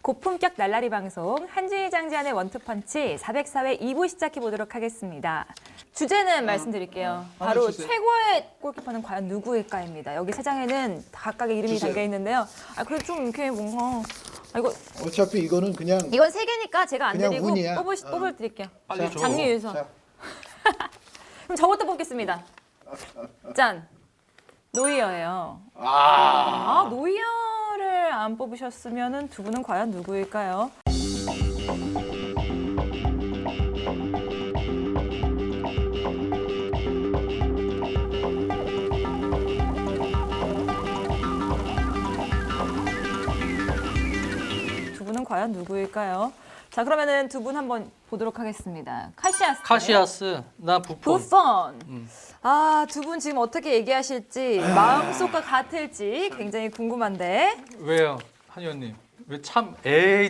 고품격 날라리 방송 한지희 장지한의 원투펀치 404회 2부 시작해 보도록 하겠습니다. 주제는 말씀드릴게요. 바로 최고의 골키퍼는 과연 누구일까입니다. 여기 세 장에는 각각의 이름이 담겨 있는데요. 그래도 좀 이렇게 뭔가 이거 어차피 이거는 그냥 이건 세 개니까 제가 안 그냥 드리고 운이야. 뽑아드릴게요. 빨리 줘. 장미유서. 자, 그럼 저부터 뽑겠습니다. 짠. 노이어예요. 노이어를 안 뽑으셨으면 두 분은 과연 누구일까요? 두 분은 과연 누구일까요? 자, 그러면은 두 분 한번 보도록 하겠습니다. 카시아스, 나 부폰. 부폰. 두 분 지금 어떻게 얘기하실지 마음속과 같을지 굉장히 궁금한데. 왜요, 한 의원님? 왜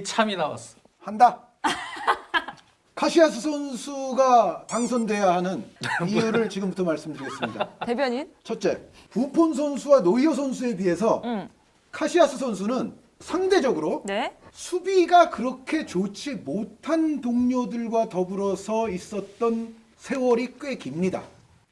참이 나왔어? 한다. 카시아스 선수가 당선돼야 하는 이유를 지금부터 말씀드리겠습니다. 대변인? 첫째, 부폰 선수와 노이어 선수에 비해서 카시아스 선수는 상대적으로 네. 수비가 그렇게 좋지 못한 동료들과 더불어서 있었던 세월이 꽤 깁니다.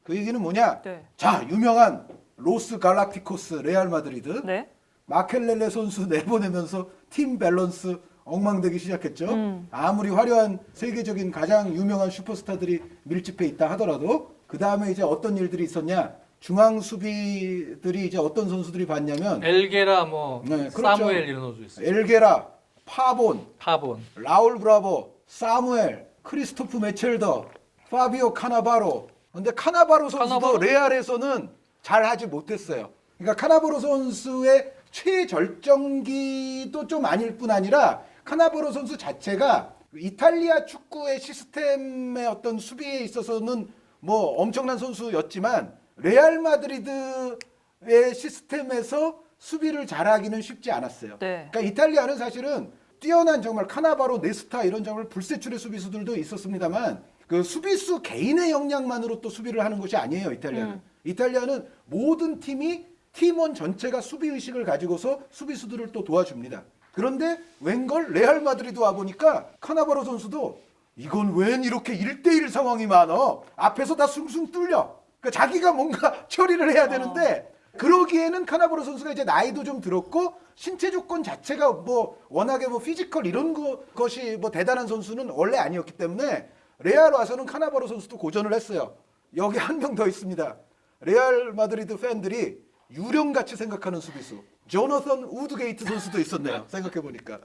그 얘기는 뭐냐? 네. 자, 유명한 로스 갈락티코스 레알 마드리드. 네. 마켈렐레 선수 내보내면서 팀 밸런스 엉망되기 시작했죠. 아무리 화려한 세계적인 가장 유명한 슈퍼스타들이 밀집해 있다 하더라도 그 다음에 이제 어떤 일들이 있었냐? 중앙 수비들이 이제 어떤 선수들이 봤냐면 엘게라, 네, 그렇죠. 사무엘 이런 선수 있어요. 엘게라, 파본, 파본. 라울 브라보, 사무엘, 크리스토프 메첼더, 파비오 카나바로. 근데 카나바로 선수도 카나바로? 레알에서는 잘 하지 못했어요. 그러니까 카나바로 선수의 최절정기도 좀 아닐 뿐 아니라 카나바로 선수 자체가 이탈리아 축구의 시스템의 어떤 수비에 있어서는 뭐 엄청난 선수였지만 레알 마드리드의 시스템에서 수비를 잘하기는 쉽지 않았어요. 네. 그러니까 이탈리아는 사실은 뛰어난 정말 카나바로, 네스타 이런 정말 불세출의 수비수들도 있었습니다만 그 수비수 개인의 역량만으로 또 수비를 하는 것이 아니에요. 이탈리아는. 이탈리아는 모든 팀이 팀원 전체가 수비 의식을 가지고서 수비수들을 또 도와줍니다. 그런데 웬걸 레알 마드리드 와 보니까 카나바로 선수도 이건 웬 이렇게 1대1 상황이 많아. 앞에서 다 숭숭 뚫려. 그러니까 자기가 뭔가 처리를 해야 되는데 그러기에는 카나바로 선수가 이제 나이도 좀 들었고 신체 조건 자체가 뭐 워낙에 뭐 피지컬 이런 것이 뭐 대단한 선수는 원래 아니었기 때문에 레알 와서는 카나바로 선수도 고전을 했어요. 여기 한 명 더 있습니다. 레알 마드리드 팬들이 유령같이 생각하는 수비수 조너선 우드게이트 선수도 있었네요. 생각해보니까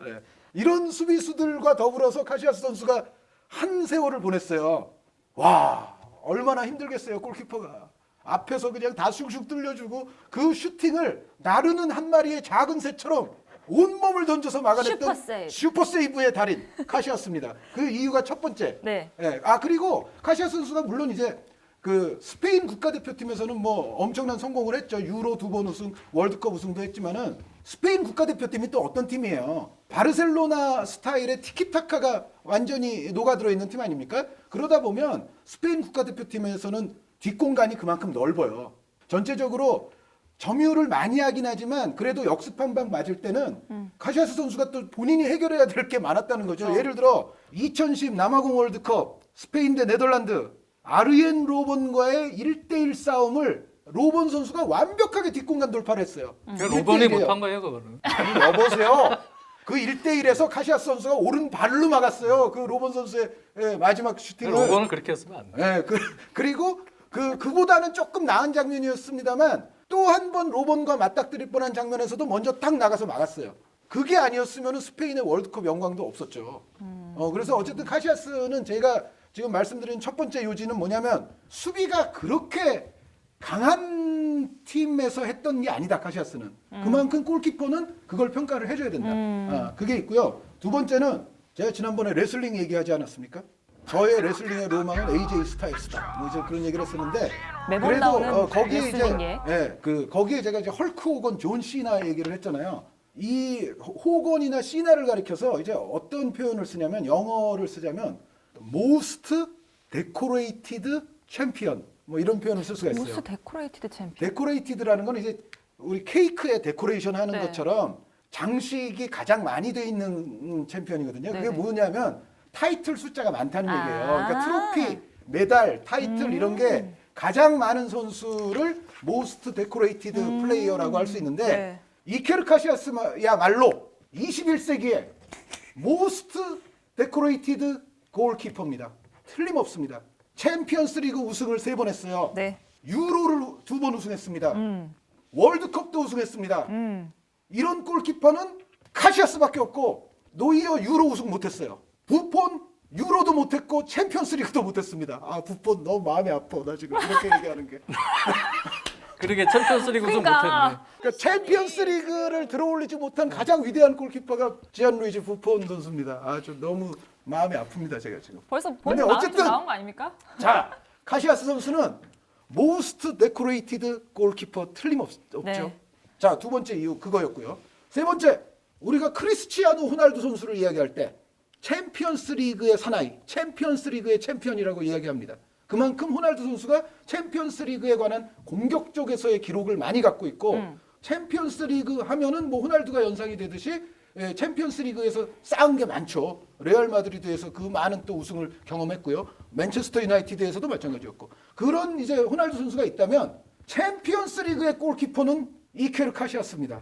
이런 수비수들과 더불어서 카시아스 선수가 한 세월을 보냈어요. 와, 얼마나 힘들겠어요. 골키퍼가 앞에서 그냥 다 슉슉 뚫려주고 그 슈팅을 나르는 한 마리의 작은 새처럼 온몸을 던져서 막아냈던 슈퍼세이브의 달인 카시아스입니다. 그 이유가 첫 번째. 네. 그리고 카시아스 선수가 물론 이제 그 스페인 국가대표팀에서는 뭐 엄청난 성공을 했죠. 유로 2번 우승, 월드컵 우승도 했지만은 스페인 국가대표팀이 또 어떤 팀이에요? 바르셀로나 스타일의 티키타카가 완전히 녹아들어 있는 팀 아닙니까? 그러다 보면 스페인 국가대표팀에서는 뒷공간이 그만큼 넓어요. 전체적으로 점유를 많이 하긴 하지만 그래도 역습 한 방 맞을 때는 카시아스 선수가 또 본인이 해결해야 될 게 많았다는 거죠. 예를 들어 2010 남아공 월드컵 스페인 대 네덜란드 아르옌 로본과의 1대1 싸움을 로본 선수가 완벽하게 뒷공간 돌파를 했어요. 로본이 못한 거예요, 그거는. 아니, 여보세요. 그 1대1에서 카시아스 선수가 오른발로 막았어요. 그 로본 선수의 마지막 슈팅을. 로본은 그렇게 했으면 안 돼. 그리고 그보다는 조금 나은 장면이었습니다만 또 한 번 로본과 맞닥뜨릴 뻔한 장면에서도 먼저 딱 나가서 막았어요. 그게 아니었으면 스페인의 월드컵 영광도 없었죠. 그래서 어쨌든 카시아스는 제가 지금 말씀드린 첫 번째 요지는 뭐냐면 수비가 그렇게 강한 팀에서 했던 게 아니다. 카시아스는. 그만큼 골키퍼는 그걸 평가를 해줘야 된다. 그게 있고요. 두 번째는 제가 지난번에 레슬링 얘기하지 않았습니까? 저의 레슬링의 로망은 AJ 스타일스다. 뭐 이제 그런 얘기를 했었는데 매번 그래도 나오는 거기에 레슬링에. 거기에 제가 이제 헐크 호건, 존 시나 얘기를 했잖아요. 이 호건이나 시나를 가리켜서 이제 어떤 표현을 쓰냐면 영어를 쓰자면 most decorated champion 뭐 이런 표현을 쓸 수가 있어요. 모스 데코레이티드 챔피언. 데코레이티드라는 건 이제 우리 케이크에 데코레이션 하는 네. 것처럼 장식이 가장 많이 돼 있는 챔피언이거든요. 그게 네네. 뭐냐면 타이틀 숫자가 많다는 아. 얘기예요. 그러니까 트로피, 메달, 타이틀 이런 게 가장 많은 선수를 모스트 데코레이티드 플레이어라고 할 수 있는데 네. 이케르 카시아스야말로 21세기에 모스트 데코레이티드 골키퍼입니다. 틀림없습니다. 챔피언스리그 우승을 3번 했어요. 네. 유로를 2번 우승했습니다. 월드컵도 우승했습니다. 이런 골키퍼는 카시아스밖에 없고 노이어 유로 우승 못했어요. 부폰 유로도 못했고 챔피언스리그도 못했습니다. 아 부폰 너무 마음이 아파. 나 지금 이렇게 얘기하는 게. 그러게 챔피언스리그 우승 그러니까. 못했네. 그러니까 챔피언스리그를 들어올리지 못한 가장 위대한 골키퍼가 지안루이지 부폰 선수입니다. 아주 너무 마음이 아픕니다. 제가 지금. 벌써 근데 본인 마음 좀 어쨌든 나온 거 아닙니까? 자 카시아스 선수는 모스트 데코레이티드 골키퍼 틀림없죠. 네. 자, 두 번째 이유 그거였고요. 세 번째, 우리가 크리스티아노 호날두 선수를 이야기할 때 챔피언스 리그의 사나이, 챔피언스 리그의 챔피언이라고 이야기합니다. 그만큼 호날두 선수가 챔피언스 리그에 관한 공격 쪽에서의 기록을 많이 갖고 있고 챔피언스 리그 하면은 뭐 호날두가 연상이 되듯이 챔피언스 리그에서 쌓은 게 많죠. 레알 마드리드에서 그 많은 또 우승을 경험했고요. 맨체스터 유나이티드에서도 마찬가지였고. 그런 이제 호날두 선수가 있다면 챔피언스 리그의 골키퍼는 이케르 카시아스입니다.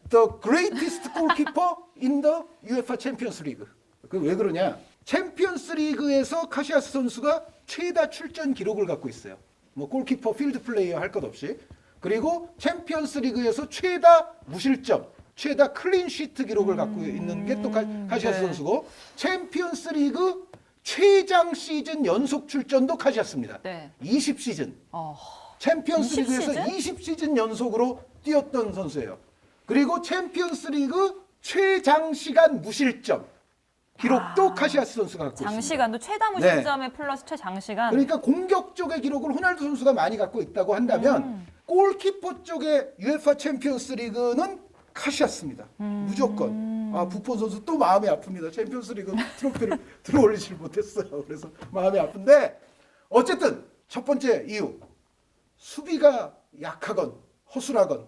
The greatest goalkeeper in the UEFA Champions League. 그 왜 그러냐? 챔피언스 리그에서 카시아스 선수가 최다 출전 기록을 갖고 있어요. 뭐 골키퍼, 필드 플레이어 할 것 없이. 그리고 챔피언스 리그에서 최다 무실점, 최다 클린 시트 기록을 갖고 있는 게 또 카시아스 네. 선수고 챔피언스 리그 최장 시즌 연속 출전도 카시아스입니다. 네. 20시즌. 어. 챔피언스 20 리그에서 시즌? 20시즌 연속으로 뛰었던 선수예요. 그리고 챔피언스 리그 최장 시간 무실점 기록도 카시아스 선수가 갖고 있습니다. 장시간도 최다 네. 무실점에 플러스 최장시간. 그러니까 공격 쪽의 기록을 호날두 선수가 많이 갖고 있다고 한다면 골키퍼 쪽의 UEFA 챔피언스 리그는 카시아스입니다. 무조건. 아 부폰 선수 또 마음이 아픕니다. 챔피언스 리그 트로피를 들어올리질 못했어요. 그래서 마음이 아픈데 어쨌든 첫 번째 이유 수비가 약하건 허술하건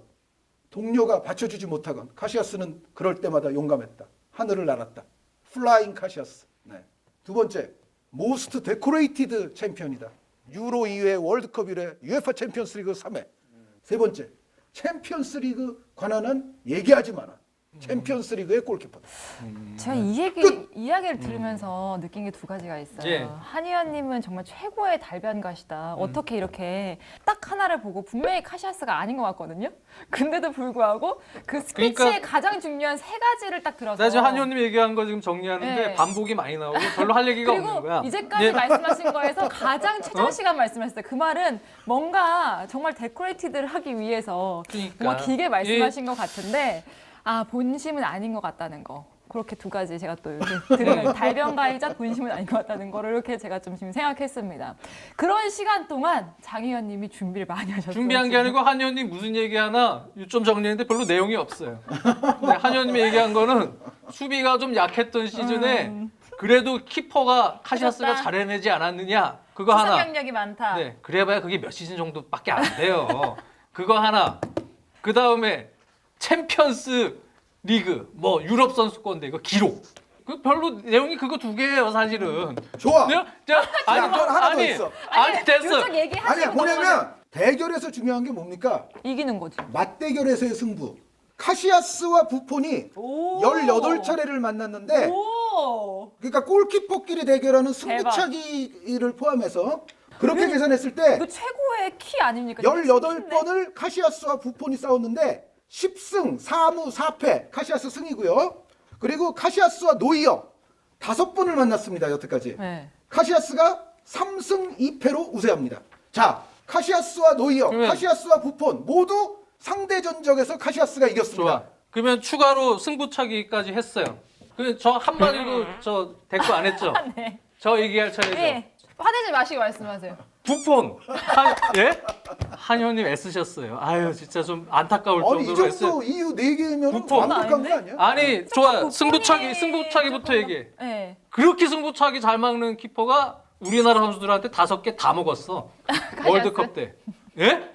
동료가 받쳐주지 못하건 카시아스는 그럴 때마다 용감했다. 하늘을 날았다. 플라잉 카시아스. 네. 두 번째, 모스트 데코레이티드 챔피언이다. 유로 2회, 월드컵 1회, UEFA 챔피언스 리그 3회. 세 번째, 챔피언스 리그 관한은 얘기하지 마라. 챔피언스 리그의 골키퍼다. 제가 이야기를 들으면서 느낀 게 두 가지가 있어요. 예. 한의원님은 정말 최고의 달변가시다. 어떻게 이렇게 딱 하나를 보고 분명히 카시아스가 아닌 것 같거든요. 근데도 불구하고 그 스피치의 그러니까 가장 중요한 세 가지를 딱 들어서. 나 지금 한의원님 얘기한 거 지금 정리하는데 네. 반복이 많이 나오고 별로 할 얘기가 없는 그리고 거야. 이제까지 예. 말씀하신 거에서 가장 최장 시간 말씀하셨어요. 그 말은 뭔가 정말 데코레이티드를 하기 위해서 그러니까. 뭔가 길게 말씀하신 것 같은데 아 본심은 아닌 것 같다는 거. 그렇게 두 가지 제가 또 이렇게 들으면 달변가이자 본심은 아닌 것 같다는 거를 이렇게 제가 좀 지금 생각했습니다. 그런 시간 동안 장 의원님이 준비를 많이 하셨어요. 준비한 게 아니고 한 의원님 무슨 얘기하나 좀 정리했는데 별로 내용이 없어요. 근데 한 의원님이 얘기한 거는 수비가 좀 약했던 시즌에 그래도 키퍼가 카시아스가 하셨다. 잘 해내지 않았느냐 그거 하나. 경력이 많다. 네, 그래봐야 그게 몇 시즌 정도밖에 안 돼요. 그거 하나. 그 다음에 챔피언스 리그 뭐 유럽 선수권대 이거 기록. 그 별로 내용이 그거 두 개예요 사실은. 좋아. 네? 자, 야, 그건 하나 더 있어. 아니 됐어. 요쪽 얘기하시고 아니야 뭐냐면 대결에서 중요한 게 뭡니까? 이기는 거지. 맞대결에서의 승부. 카시아스와 부폰이 오. 18차례를 만났는데 오. 그러니까 골키퍼끼리 대결하는 승부차기를 포함해서 그렇게 계산했을 때 이거 최고의 키 아닙니까? 키인데? 18번을 카시아스와 부폰이 싸웠는데 10승 4무 4패 카시아스 승이고요. 그리고 카시아스와 노이어 5번을 만났습니다. 여태까지. 네. 카시아스가 3승 2패로 우세합니다. 자, 카시아스와 노이어, 그러면- 카시아스와 부폰 모두 상대 전적에서 카시아스가 이겼습니다. 좋아. 그러면 추가로 승부차기까지 했어요. 저 한마디로 저 대꾸 안 했죠? 네. 저 얘기할 차례죠. 예. 화내지 마시고 말씀하세요. 부폰 예? 한의원님 애쓰셨어요. 아유 진짜 좀 안타까울 아니 이 정도로 정도 애쓰. 이유 4개면 부폰 완벽한 거 아니야? 아니 좋아 부폰이 승부차기부터 조금- 얘기해. 네. 그렇게 승부차기 잘 막는 키퍼가 우리나라 선수들한테 5개 다 먹었어. 월드컵 때. 예?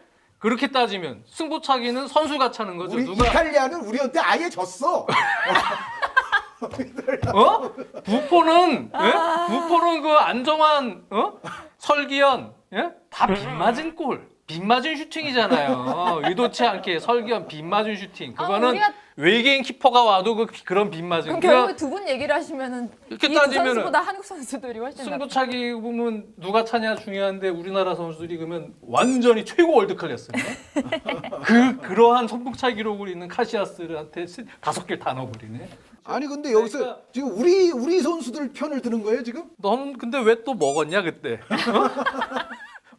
그렇게 따지면 승부차기는 선수가 차는 거죠. 우리 누가 이탈리아는 우리한테 아예 졌어. 부포는 부포는 그 안정환 설기현 다 빗맞은 골, 빗맞은 슈팅이잖아요. 의도치 않게 설기현 빗맞은 슈팅. 그거는 우리가- 외계인 키퍼가 와도 그런 빗맞은. 그럼 그러니까 결국에 두 분 얘기를 하시면은 이렇게 이 두 따지면은 선수보다 한국 선수들이 훨씬 낫 승부차기 보면 누가 차냐 중요한데 우리나라 선수들이 그러면 완전히 최고 월드 클래스네. 그러한 승부차기 기록을 있는 카시아스한테 5개를 다 넣어버리네. 아니 근데 여기서 그러니까- 지금 우리 선수들 편을 드는 거예요 지금? 넌 근데 왜 또 먹었냐 그때?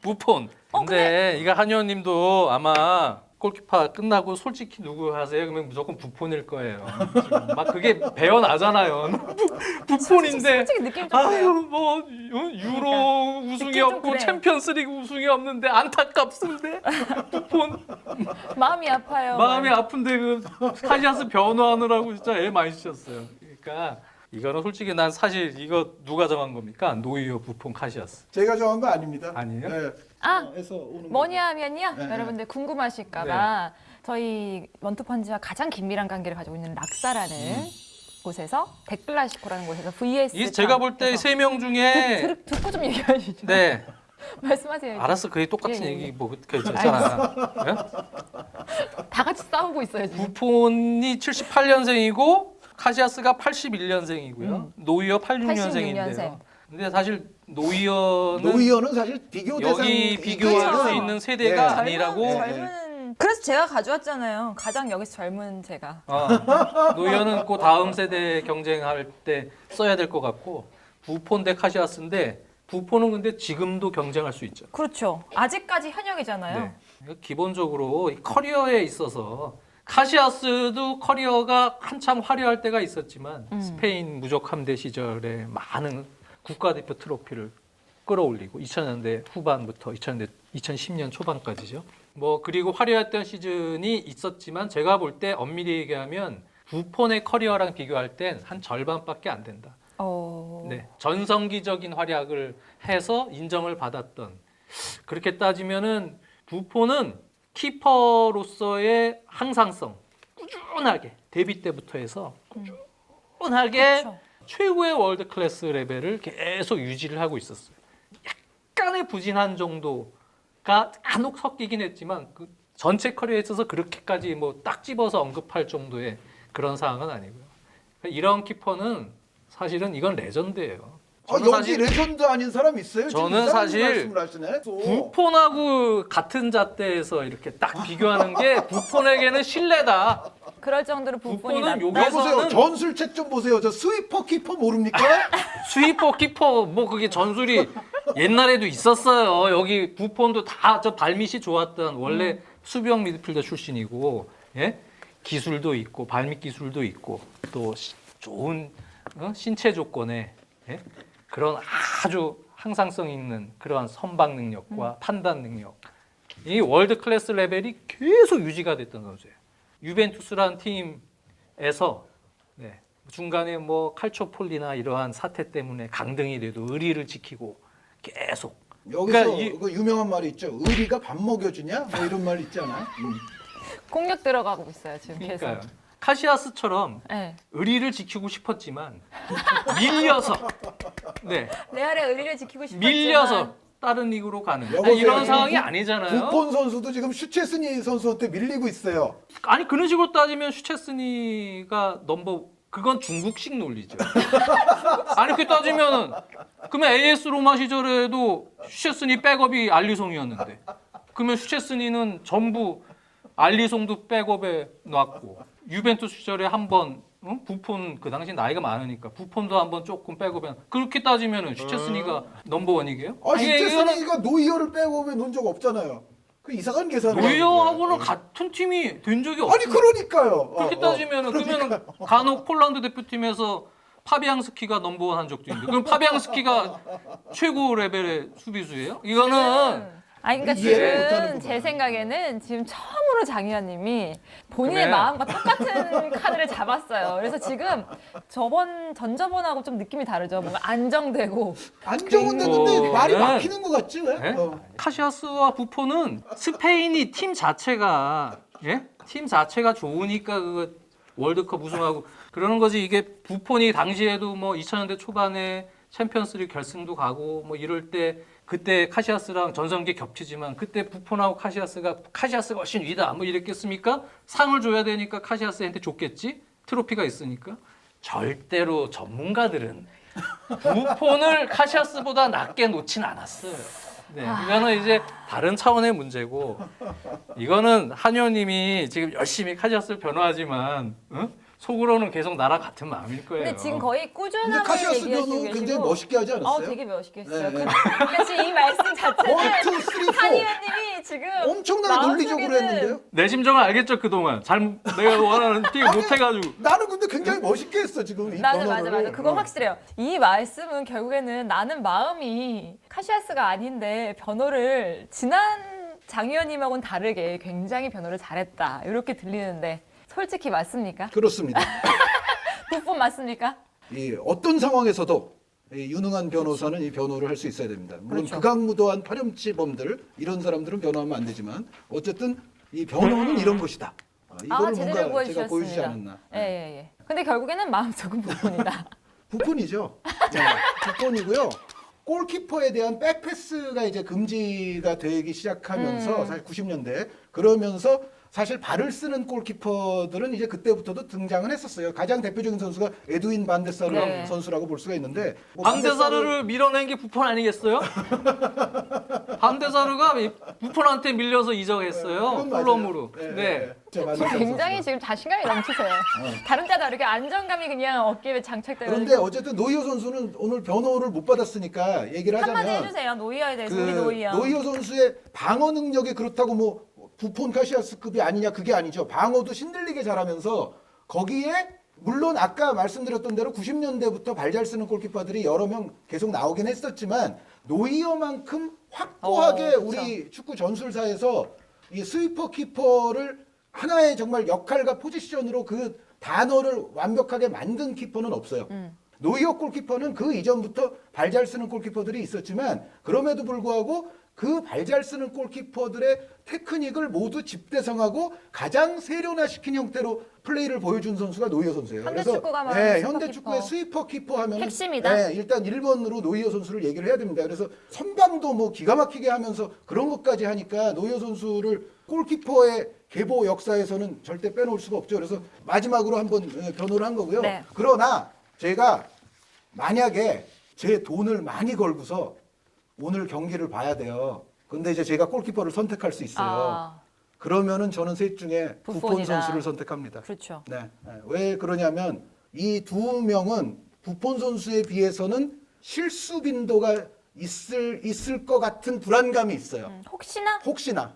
부폰. 근데 이거 한의원님도 아마 골키퍼 끝나고 솔직히 누구 하세요? 그러면 무조건 부폰일 거예요. 지금 막 그게 배어 나잖아요. 부폰인데. 솔직히 느낌 좀 아유 그래요. 뭐 유로 우승이 느낌 좀 없고 그래요. 챔피언스리그 우승이 없는데 안타깝습니다. 부폰 마음이 아파요. 마음이 아픈데 그 카시아스 변호하느라고 진짜 애 많이 쓰셨어요. 그러니까 이거는 솔직히 난 사실 이거 누가 정한 겁니까? 노이어, 부폰, 카시아스. 제가 정한 거 아닙니다. 아니에요? 네. 아, 해서 오는 뭐냐 하면요. 네, 여러분들 궁금하실까봐 저희 원투펀치와 가장 긴밀한 관계를 가지고 있는 락사라는 곳에서 데클라시코라는 곳에서 VS. 이 제가 볼 때 세 명 중에 듣고 좀 얘기하시죠. 네 말씀하세요. 알았어 그게 똑같은 예, 예. 얘기 뭐 그 있잖아. 다 같이 싸우고 있어요 지금. 부폰이 78년생이고 카시아스가 81년생이고요. 노이어 86년생인데요. 86년생. 근데 사실 노이어는 노이어는 사실 비교 대상 여기 비교할 그렇죠. 수 있는 세대가 네. 아니라고. 젊은. 그래서 제가 가져왔잖아요. 가장 여기서 젊은 제가. 노이어는 그 다음 세대 경쟁할 때 써야 될 것 같고 부폰 대 카시아스인데 부폰은 근데 지금도 경쟁할 수 있죠. 그렇죠. 아직까지 현역이잖아요. 네. 그러니까 기본적으로 이 커리어에 있어서 카시아스도 커리어가 한참 화려할 때가 있었지만 스페인 무적 함대 시절에 많은 국가대표 트로피를 끌어올리고 2000년대 후반부터 2010년 초반까지죠. 뭐 그리고 화려했던 시즌이 있었지만 제가 볼 때 엄밀히 얘기하면 부폰의 커리어랑 비교할 땐 한 절반밖에 안 된다. 네, 전성기적인 활약을 해서 인정을 받았던 그렇게 따지면은 부폰은 키퍼로서의 항상성 꾸준하게 데뷔 때부터 해서 꾸준하게 그렇죠. 최고의 월드 클래스 레벨을 계속 유지를 하고 있었어요. 약간의 부진한 정도가 간혹 섞이긴 했지만 그 전체 커리어에 있어서 그렇게까지 뭐 딱 집어서 언급할 정도의 그런 상황은 아니고요. 이런 키퍼는 사실은 이건 레전드예요. 저는 여기 사실 레전드 아닌 사람 있어요? 지금 저는 이상한 사실 말씀을 하시네. 부폰하고 같은 잣대에서 이렇게 딱 비교하는 게 부폰에게는 신뢰다. 그럴 정도로 부폰이 부폰은 낫다. 요게- 여보세요. 여기서는- 전술책 좀 보세요. 저 스위퍼 키퍼 모릅니까? 스위퍼 키퍼 뭐 그게 전술이 옛날에도 있었어요. 여기 부폰도 다 저 발밑이 좋았던 원래 수비형 미드필더 출신이고 예? 기술도 있고 발밑 기술도 있고 또 좋은 신체 조건에 예? 그런 아주 항상성 있는 그러한 선방 능력과 판단 능력 이 월드 클래스 레벨이 계속 유지가 됐던 선수예요. 유벤투스라는 팀에서 네, 중간에 뭐 칼초폴리나 이러한 사태 때문에 강등이 돼도 의리를 지키고 계속 여기서 그러니까 그 유명한 말이 있죠. 의리가 밥 먹여주냐? 뭐 이런 말 있잖아. 공격 들어가고 있어요 지금 계속. 그러니까요. 카시아스처럼 네. 의리를 지키고 싶었지만 밀려서 네 레알의 의리를 지키고 싶었지만 밀려서 다른 리그로 가는 여보세요. 이런 상황이 아니잖아요. 부폰 선수도 지금 슈체스니 선수한테 밀리고 있어요. 아니 그런 식으로 따지면 슈체스니가 그건 중국식 논리죠. 아니 그렇게 따지면은 그러면 AS 로마 시절에도 슈체스니 백업이 알리송이었는데 그러면 슈체스니는 전부 알리송도 백업에 놨고 유벤투스 시절에 한번 부폰 그 당시 나이가 많으니까 부폰도 한번 조금 백업에 그렇게 따지면은 슈체스니가 넘버원이게요? 슈체스니가 노이어를 백업에 놓은 적 없잖아요. 그 이상한 계산을. 노이어하고는 같은 팀이 된 적이 없어요. 아니 그러니까요. 그렇게 따지면은 그러면은 간혹 폴란드 대표팀에서 파비앙스키가 넘버원 한 적도 있는데 그럼 파비앙스키가 최고 레벨의 수비수예요? 이거는 아니 그러니까 이해를 못하는 지금 제 거구나. 생각에는 지금 처음으로 장 의원님이 본인의 그래. 마음과 똑같은 카드를 잡았어요. 그래서 지금 전저번하고 좀 느낌이 다르죠. 뭔가 안정되고 안정은 됐는데 말이 그거는- 막히는 것 같지 왜? 네? 어. 카시아스와 부폰은 스페인이 팀 자체가 예? 팀 자체가 좋으니까 그 월드컵 우승하고 그러는 거지. 이게 부폰이 당시에도 뭐 2000년대 초반에 챔피언스리그 결승도 가고 뭐 이럴 때 그때 카시아스랑 전성기 겹치지만 그때 부폰하고 카시아스가 훨씬 위다 뭐 이랬겠습니까? 상을 줘야 되니까 카시아스한테 줬겠지? 트로피가 있으니까. 절대로 전문가들은 부폰을 카시아스보다 낮게 놓진 않았어요. 네, 이거는 이제 다른 차원의 문제고 이거는 한 의원님이 지금 열심히 카시아스를 변호하지만 속으로는 계속 나랑 같은 마음일 거예요. 근데 지금 거의 근데 꾸준함을 카시아스 얘기하시고 변호 계시고 굉장히 멋있게 하지 않았어요? 되게 멋있게 했어요. 네, 네. 근데 지금 이 말씀 자체는 1, 2, 3, 4 한 의원님이 지금 엄청나게 논리적으로 마음속에는 했는데요. 내 심정을 알겠죠 그동안 내가 원하는 픽을 못해가지고 나는 근데 굉장히 멋있게 했어 지금 이 맞아 변호를. 맞아 그거 어. 확실해요. 이 말씀은 결국에는 나는 마음이 카시아스가 아닌데 변호를 지난 장 의원님하고는 다르게 굉장히 변호를 잘했다 이렇게 들리는데 솔직히 맞습니까? 그렇습니다. 부폰 맞습니까? 이 어떤 상황에서도 이 유능한 변호사는 이 변호를 할 수 있어야 됩니다. 물론 그렇죠. 극악무도한 파렴치범들 이런 사람들은 변호하면 안 되지만 어쨌든 이 변호는 이런 것이다. 이거를 제대로 뭔가 제가 보여주지 보여주셨습니다. 않았나. 예. 근데 결국에는 마음속은 부폰이다. 부폰이죠. 네, 부폰이고요. 골키퍼에 대한 백패스가 이제 금지가 되기 시작하면서 사실 90년대 그러면서 사실 발을 쓰는 골키퍼들은 이제 그때부터도 등장을 했었어요. 가장 대표적인 선수가 에드윈 반데사르 네. 선수라고 볼 수가 있는데 뭐 반데사르를 밀어낸 게 부폰 아니겠어요? 반데사르가 부폰한테 밀려서 이적했어요. 그건 맞아요. 플럼으로. 네, 네. 진짜 반데사르 굉장히 선수가. 지금 자신감이 넘치세요. 다른 때와 다르게 안정감이 그냥 어깨에 장착되고 그런데 어쨌든 노이어 선수는 오늘 변호를 못 받았으니까 얘기를 한마디 하자면 해주세요. 노이어에 대해서 그 우리 노이어. 노이어 선수의 방어 능력이 그렇다고 뭐 부폰 카시아스급이 아니냐 그게 아니죠. 방어도 신들리게 잘하면서 거기에 물론 아까 말씀드렸던 대로 90년대부터 발 잘 쓰는 골키퍼들이 여러 명 계속 나오긴 했었지만 노이어만큼 확고하게 그쵸. 우리 축구 전술사에서 이 스위퍼 키퍼를 하나의 정말 역할과 포지션으로 그 단어를 완벽하게 만든 키퍼는 없어요. 노이어 골키퍼는 그 이전부터 발 잘 쓰는 골키퍼들이 있었지만 그럼에도 불구하고 그 발 잘 쓰는 골키퍼들의 테크닉을 모두 집대성하고 가장 세련화시킨 형태로 플레이를 보여준 선수가 노이어 선수예요. 현대 그래서 축구가 말하는 네, 스위퍼 현대 키퍼. 축구의 스위퍼 키퍼 하면 핵심이다. 일단 1번으로 노이어 선수를 얘기를 해야 됩니다. 그래서 선방도 뭐 기가 막히게 하면서 그런 것까지 하니까 노이어 선수를 골키퍼의 계보 역사에서는 절대 빼놓을 수가 없죠. 그래서 마지막으로 한번 변호를 한 거고요. 네. 그러나 제가 만약에 제 돈을 많이 걸고서 오늘 경기를 봐야 돼요. 근데 이제 제가 골키퍼를 선택할 수 있어요. 아, 그러면은 저는 셋 중에 부폰 부폰이다. 선수를 선택합니다. 그렇죠. 네. 왜 그러냐면 이 두 명은 부폰 선수에 비해서는 실수 빈도가 있을 것 같은 불안감이 있어요. 혹시나 혹시나.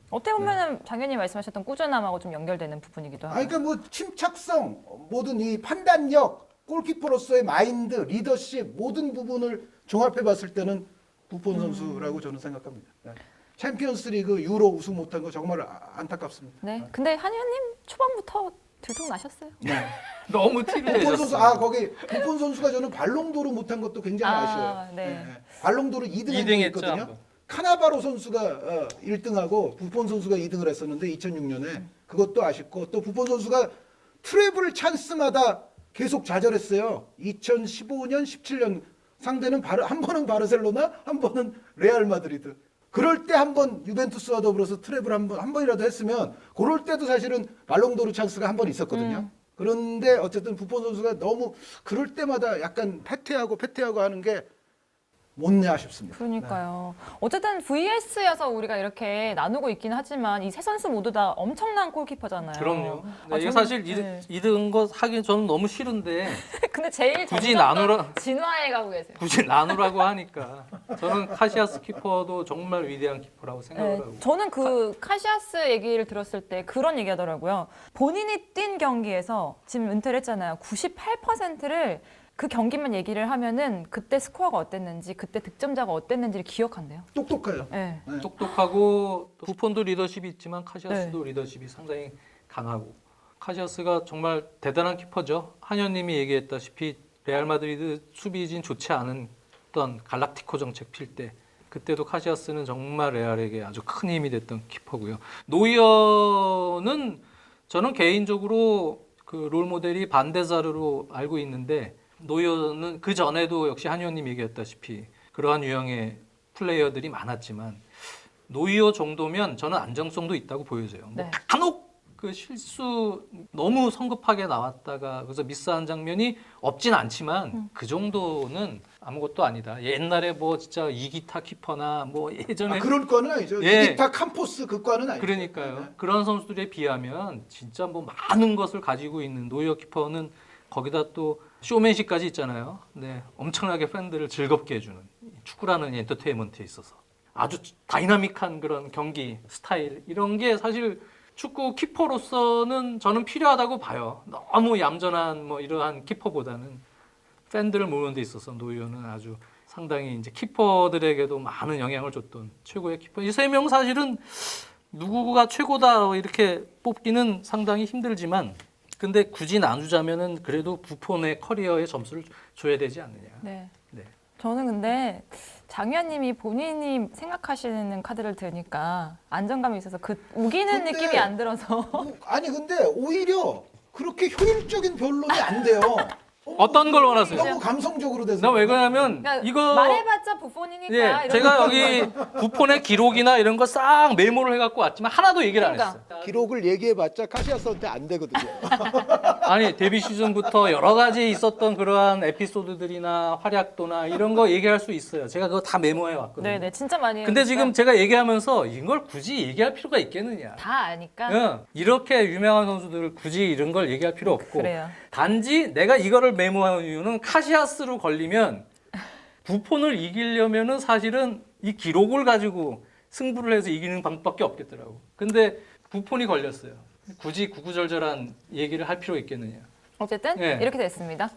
어떻게 보면은 장현님 말씀하셨던 꾸준함하고 좀 연결되는 부분이기도 하고. 그러니까 뭐 침착성, 모든 이 판단력, 골키퍼로서의 마인드, 리더십 모든 부분을 종합해 봤을 때는 부폰 선수라고 저는 생각합니다. 네. 챔피언스리그 유로 우승 못한 거 정말 안타깝습니다. 네. 근데 한 의원님 초반부터 들통나셨어요. 네. 너무 티를 부폰 선수, 내셨어요. 거기 부폰 선수가 저는 발롱도르 못한 것도 굉장히 아쉬워요. 네. 발롱도르 2등 한 2등 적이 했죠, 있거든요. 한번. 카나바로 선수가 1등하고 부폰 선수가 2등을 했었는데 2006년에 그것도 아쉽고 또 부폰 선수가 트래블 찬스마다 계속 좌절했어요. 2015년, 17년 상대는 한 번은 바르셀로나, 한 번은 레알 마드리드. 그럴 때 한 번 유벤투스와 더불어서 트래블 한 번이라도 했으면 그럴 때도 사실은 발롱도르 찬스가 한 번 있었거든요. 그런데 어쨌든 부폰 선수가 너무 그럴 때마다 약간 패퇴하고 하는 게 못내 아쉽습니다. 그러니까요. 어쨌든 VS여서 우리가 이렇게 나누고 있긴 하지만 이 세 선수 모두 다 엄청난 골키퍼잖아요. 그럼요. 네, 이게 저는- 사실 네. 2등 거 하긴 저는 너무 싫은데 근데 제일 굳이 점점 더 나누라- 진화해 가고 계세요. 굳이 나누라고 하니까 저는 카시아스 키퍼도 정말 위대한 키퍼라고 생각을 하고 저는 그 카시아스 얘기를 들었을 때 그런 얘기 하더라고요. 본인이 뛴 경기에서 지금 은퇴를 했잖아요. 98%를 그 경기만 얘기를 하면은 그때 스코어가 어땠는지, 그때 득점자가 어땠는지를 기억한대요. 똑똑해요. 네. 네. 똑똑하고 부폰도 리더십이 있지만 카시아스도 네. 리더십이 상당히 강하고 카시아스가 정말 대단한 키퍼죠. 한현님이 얘기했다시피 레알 마드리드 수비진 좋지 않은 어떤 갈락티코 정책 필 때 그때도 카시아스는 정말 레알에게 아주 큰 힘이 됐던 키퍼고요. 노이어는 저는 개인적으로 그 롤 모델이 반데자르로 알고 있는데 노이어는 그 전에도 역시 한의원님 얘기했다시피 그러한 유형의 플레이어들이 많았지만 노이어 정도면 저는 안정성도 있다고 보여져요. 뭐 네. 간혹 그 실수 너무 성급하게 나왔다가 그래서 미스한 장면이 없진 않지만 그 정도는 아무것도 아니다. 옛날에 뭐 진짜 이기타 키퍼나 뭐 예전에 그런 거는 아니죠. 예. 이기타 캠포스 그 과는 아니죠. 그러니까요. 네. 그런 선수들에 비하면 진짜 뭐 많은 것을 가지고 있는 노이어 키퍼는 거기다 또 쇼맨십까지 있잖아요. 네, 엄청나게 팬들을 즐겁게 해주는 축구라는 엔터테인먼트에 있어서 아주 다이나믹한 그런 경기 스타일 이런 게 사실 축구 키퍼로서는 저는 필요하다고 봐요. 너무 얌전한 뭐 이러한 키퍼보다는 팬들을 모으는 데 있어서 노이어는 아주 상당히 이제 키퍼들에게도 많은 영향을 줬던 최고의 키퍼. 이 세 명 사실은 누구가 최고다 이렇게 뽑기는 상당히 힘들지만 근데 굳이 나누자면은 그래도 부폰의 커리어에 점수를 줘야 되지 않느냐. 네. 네. 저는 근데 장위환님이 본인이 생각하시는 카드를 들으니까 안정감이 있어서 그 우기는 근데 느낌이 안 들어서. 아니 근데 오히려 그렇게 효율적인 변론이 안 돼요. 어떤 걸 원하세요? 너무 감성적으로 돼서. 나 왜 그러냐면 그러니까 이거 말해봤자 부폰이니까. 예, 이런 제가 거. 여기 부폰의 기록이나 이런 거 싹 메모를 해갖고 왔지만 하나도 얘기를 안 그러니까. 했어요. 기록을 얘기해봤자 카시아스한테 안 되거든요. 아니 데뷔 시즌부터 여러 가지 있었던 그러한 에피소드들이나 활약도나 이런 거 얘기할 수 있어요. 제가 그거 다 메모해 왔거든요. 네네, 진짜 많이. 근데 했으니까 지금 제가 얘기하면서 이걸 굳이 얘기할 필요가 있겠느냐? 다 아니까. 응, 이렇게 유명한 선수들 굳이 이런 걸 얘기할 필요 없고 그래요. 단지 내가 이거를 메모한 이유는 카시아스로 걸리면 부폰을 이기려면은 사실은 이 기록을 가지고 승부를 해서 이기는 방법밖에 없겠더라고. 근데 부폰이 걸렸어요. 굳이 구구절절한 얘기를 할 필요가 있겠느냐? 어쨌든 예. 이렇게 됐습니다.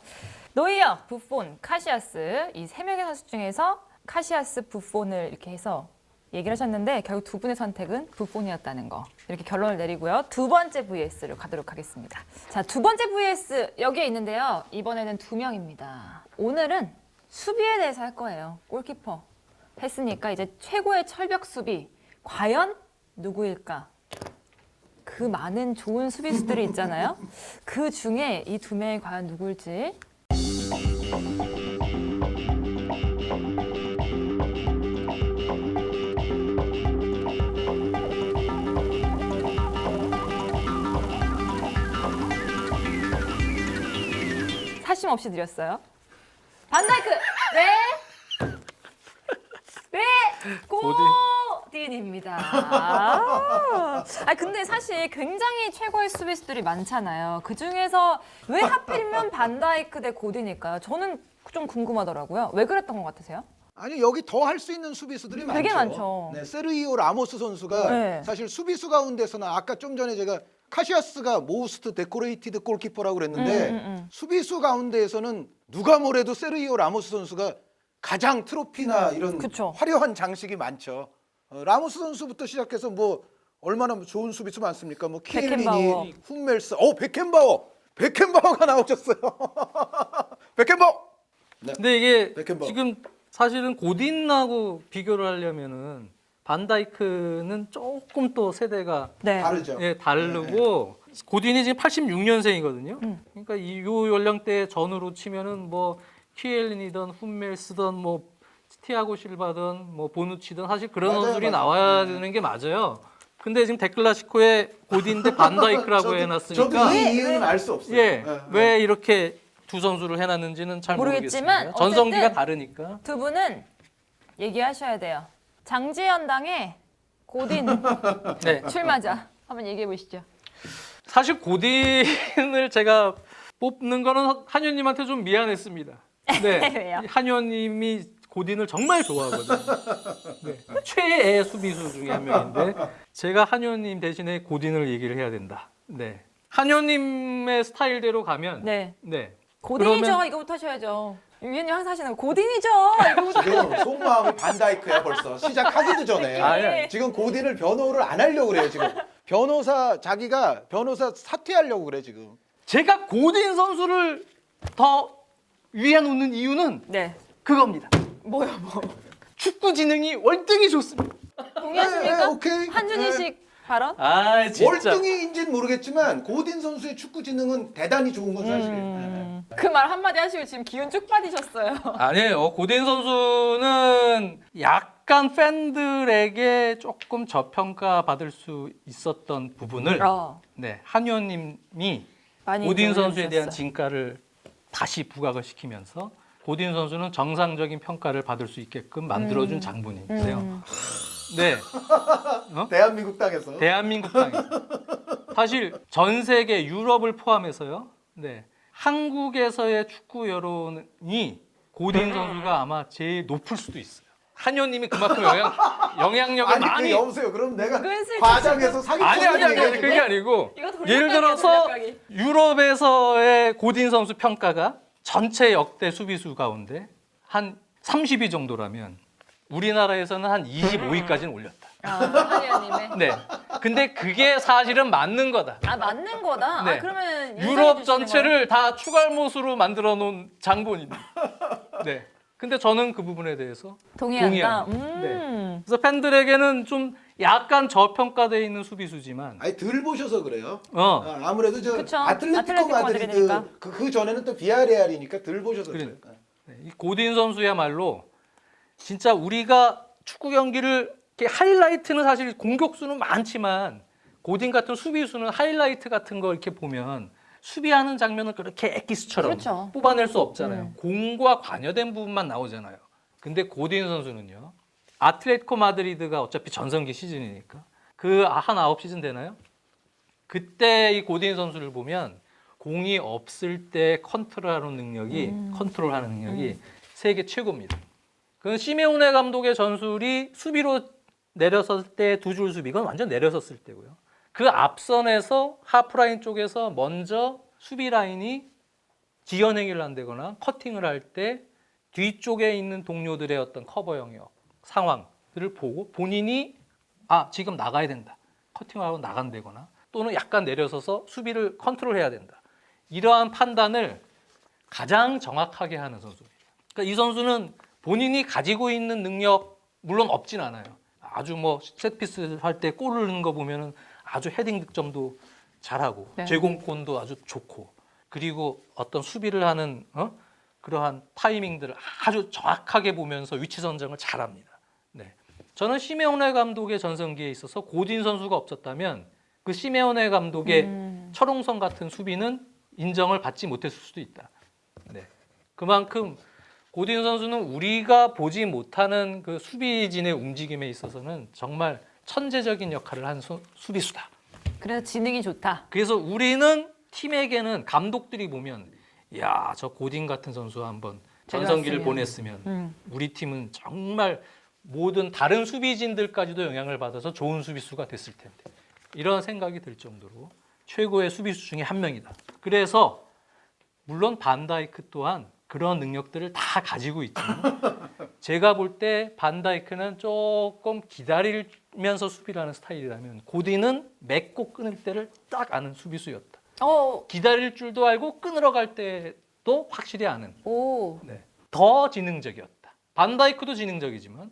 노이어, 부폰, 카시아스 이 세 명의 선수 중에서 카시아스, 부폰을 이렇게 해서 얘기를 하셨는데 결국 두 분의 선택은 부폰이었다는 거 이렇게 결론을 내리고요. 두 번째 VS를 가도록 하겠습니다. 자, 두 번째 VS 여기에 있는데요. 이번에는 두 명입니다. 오늘은 수비에 대해서 할 거예요. 골키퍼 했으니까 이제 최고의 철벽 수비 과연 누구일까? 그 많은 좋은 수비수들이 있잖아요. 그 중에 이 두 명이 과연 누굴지. 사심 없이 드렸어요. 반다이크 왜? 왜? 고딘입니다. 아 근데 사실 굉장히 최고의 수비수들이 많잖아요. 그 중에서 왜 하필이면 반다이크 대 고딘일까요? 저는 좀 궁금하더라고요. 왜 그랬던 것 같으세요? 아니 여기 더 할 수 있는 수비수들이 많죠. 되게 많죠. 네, 세르히오 라모스 선수가 네. 사실 수비수 가운데서는 아까 좀 전에 제가 카시아스가 모스트 데코레이티드 골키퍼라고 그랬는데 수비수 가운데에서는 누가 뭐래도 세르히오 라모스 선수가 가장 트로피나 이런 그쵸. 화려한 장식이 많죠. 라모스 선수부터 시작해서 뭐 얼마나 좋은 수비수 많습니까? 뭐 베켄바워. 키엘리니, 훈멜스, 베켄바워가 나오셨어요. 베켄바워. 네. 근데 이게 베켄바워. 지금 사실은 고딘하고 비교를 하려면은 반다이크는 조금 또 세대가 네. 다르죠. 예, 다르고 고딘이 지금 86년생이거든요. 그러니까 요 연령대 전후로 치면은 뭐 키엘린이든 훈멜스든 뭐 티아고 실바든 뭐 보누치든 사실 그런 맞아요, 선수들이 맞아요. 나와야 되는 게 맞아요. 근데 지금 데클라시코에 고딘 대 반다이크라고 저도 해놨으니까 이 이유는 알 수 없어요. 예, 네, 왜 이렇게 두 선수를 해놨는지는 잘 모르겠지만 모르겠습니다. 전성기가 어쨌든 다르니까. 두 분은 얘기하셔야 돼요. 장지연당의 고딘 네. 출마자 한번 얘기해 보시죠. 사실 고딘을 제가 뽑는 거는 한현님한테 좀 미안했습니다. 네. 왜요? 한현님이 고딘을 정말 좋아하거든요. 네. 최애 수비수 중에 한 명인데 제가 한현님 대신에 고딘을 얘기를 해야 된다. 네. 한현님의 스타일대로 가면 네. 네. 고딘이죠. 이거부터 하셔야죠. 위원님 항상 하시는 거 고딘이죠. 이거부터. 지금 속마음이 반다이크야 벌써 시작하기도 전에. 아니. 지금 고딘을 변호를 안 하려고 그래요 지금. 자기가 변호사 사퇴하려고 그래 지금. 제가 고딘 선수를 더 위에 놓는 이유는 네. 그겁니다. 뭐요, 뭐. 축구 지능이 월등히 좋습니다. 동의하십니까? 오케이. 한준희식 발언? 아 진짜. 월등히인지는 모르겠지만 고딘 선수의 축구 지능은 대단히 좋은 건 사실이에요. 그 말 한마디 하시고 지금 기운 쭉 빠지셨어요. 아니에요. 고딘 선수는 약간 팬들에게 조금 저평가 받을 수 있었던 부분을 네, 한 의원님이 많이 고딘 좀 선수에 대한 올려주셨어요. 진가를 다시 부각을 시키면서 고딘 선수는 정상적인 평가를 받을 수 있게끔 만들어준 장본인인데요. 네, 대한민국 땅에서. 대한민국 땅에서 사실 전 세계 유럽을 포함해서요. 네, 한국에서의 축구 여론이 고딘 선수가 아마 제일 높을 수도 있어요. 한 의원님이 그만큼 영향력을 아니 많이. 그 여보세요. 그럼 내가 은근슬쩍 과장해서 사기꾼 아니 그게 아니고 이거 돌려가기야, 예를 들어서 돌려가기. 유럽에서의 고딘 선수 평가가 전체 역대 수비수 가운데 한 30위 정도라면 우리나라에서는 한 25위까지는 올렸다. 한 의원님의. 네. 근데 그게 사실은 맞는 거다. 아, 맞는 거다? 네. 아, 그러면 유럽 인정해 주시는 전체를 다 추갈못으로 만들어 놓은 장본인. 네. 근데 저는 그 부분에 대해서 거예요? 동의한다. 동의합니다. 그래서 팬들에게는 좀 약간 저평가되어 있는 수비수지만 아니 덜 보셔서 그래요. 어. 아무래도 저 그쵸. 아틀레티코 아틀레티코 마드리드 마드리드니까. 그 전에는 또 비아레알이니까 덜 보셔서 그래요. 그러니까. 네, 이 고딘 선수야말로 진짜 우리가 축구 경기를 이렇게 하이라이트는 사실 공격수는 많지만 고딘 같은 수비수는 하이라이트 같은 거 이렇게 보면 수비하는 장면을 그렇게 엑기스처럼 그렇죠. 뽑아낼 수 없잖아요. 공과 관여된 부분만 나오잖아요. 근데 고딘 선수는요. 아틀레티코 마드리드가 어차피 전성기 시즌이니까 그 한 9시즌 되나요? 그때 이 고딘 선수를 보면 공이 없을 때 컨트롤하는 능력이 세계 최고입니다. 그 시메오네 감독의 전술이 수비로 내려섰을 때 두 줄 수비, 이건 완전 내려섰을 때고요. 그 앞선에서 하프라인 쪽에서 먼저 수비 라인이 지연행위를 한다거나 커팅을 할 때 뒤쪽에 있는 동료들의 어떤 커버 영역, 상황들을 보고 본인이 지금 나가야 된다. 커팅하고 나간다거나 또는 약간 내려서서 수비를 컨트롤해야 된다. 이러한 판단을 가장 정확하게 하는 선수입니다. 그러니까 이 선수는 본인이 가지고 있는 능력 물론 없진 않아요. 아주 뭐 셋피스 할 때 골을 넣는 거 보면은 아주 헤딩 득점도 잘하고 네. 제공권도 아주 좋고 그리고 어떤 수비를 하는 그러한 타이밍들을 아주 정확하게 보면서 위치 선정을 잘합니다. 네. 저는 시메오네 감독의 전성기에 있어서 고딘 선수가 없었다면 그 시메오네 감독의 철옹성 같은 수비는 인정을 받지 못했을 수도 있다. 네. 그만큼 고딘 선수는 우리가 보지 못하는 그 수비진의 움직임에 있어서는 정말 천재적인 역할을 한 수비수다. 그래서 지능이 좋다. 그래서 우리는 팀에게는 감독들이 보면 야, 저 고딘 같은 선수 한번 전성기를 데려왔으면. 보냈으면 우리 팀은 정말 모든 다른 수비진들까지도 영향을 받아서 좋은 수비수가 됐을 텐데 이런 생각이 들 정도로 최고의 수비수 중에 한 명이다. 그래서 물론 반다이크 또한 그런 능력들을 다 가지고 있지만 제가 볼 때 반다이크는 조금 기다리면서 수비를 하는 스타일이라면 고딘은 맺고 끊을 때를 딱 아는 수비수였다. 기다릴 줄도 알고 끊으러 갈 때도 확실히 아는. 오. 네. 더 지능적이었다. 반다이크도 지능적이지만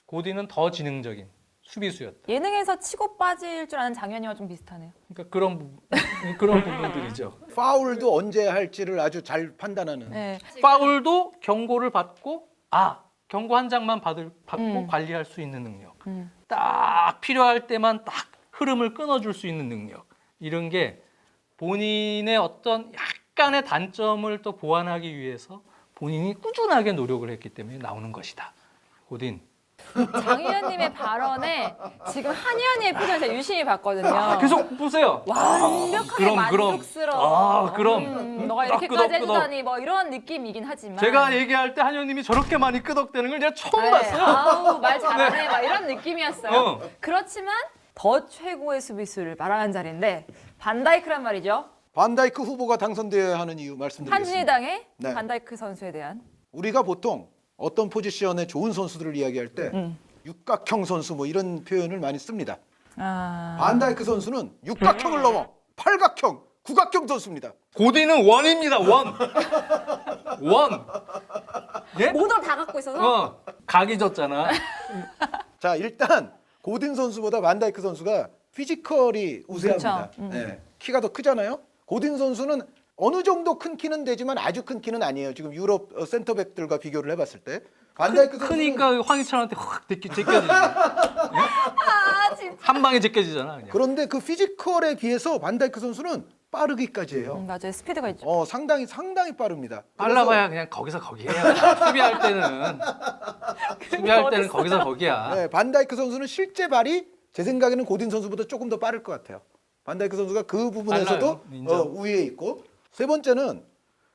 고딘은 더 지능적인 수비수였다. 예능에서 치고 빠질 줄 아는 장현이와 좀 비슷하네요. 그러니까 그런 부분들이죠. 파울도 언제 할지를 아주 잘 판단하는. 네. 파울도 경고를 받고 경고 한 장만 받고 관리할 수 있는 능력. 딱 필요할 때만 딱 흐름을 끊어줄 수 있는 능력. 이런 게 본인의 어떤 약간의 단점을 또 보완하기 위해서 본인이 꾸준하게 노력을 했기 때문에 나오는 것이다. 고딘. 장 의원님의 발언에 지금 한 의원님의 표정을 제가 유심히 봤거든요. 계속 보세요. 완벽하게 만족스러워. 그럼. 너가 이렇게까지 끄덕끄덕. 해주다니 뭐 이런 느낌이긴 하지만. 제가 얘기할 때 한현님이 저렇게 많이 끄덕대는 걸 제가 처음 네, 봤어요. 아우 말 잘하네 막 이런 느낌이었어요. 어. 그렇지만 더 최고의 수비수를 말하는 자리인데 반다이크란 말이죠. 반다이크 후보가 당선되어야 하는 이유 말씀드리겠습니다. 한진희당의 네. 반다이크 선수에 대한 우리가 보통 어떤 포지션에 좋은 선수들을 이야기할 때 육각형 선수 뭐 이런 표현을 많이 씁니다. 반다이크 선수는 육각형을 넘어 팔각형, 구각형 선수입니다. 고디는 원입니다. 원. 원. 예? 모두 다 갖고 있어서 각이 졌잖아. 자, 일단 고딘 선수보다 반다이크 선수가 피지컬이 우세합니다. 그렇죠. 네. 키가 더 크잖아요. 고딘 선수는 어느 정도 큰 키는 되지만 아주 큰 키는 아니에요. 지금 유럽 센터백들과 비교를 해봤을 때 반다이크 선수는 크니까 황희찬한테 확 제껴지지. 한 방에 제껴지잖아. 그냥. 그런데 그 피지컬에 비해서 반다이크 선수는 빠르기까지 해요. 맞아요. 스피드가 있죠. 상당히 빠릅니다. 빨라봐야 그냥 거기서 거기에요. 수비할 때는 거기서 거기야. 네, 반다이크 선수는 실제 발이 제 생각에는 고딘 선수보다 조금 더 빠를 것 같아요. 반다이크 선수가 그 부분에서도 빨라요. 인정. 우위에 있고 세 번째는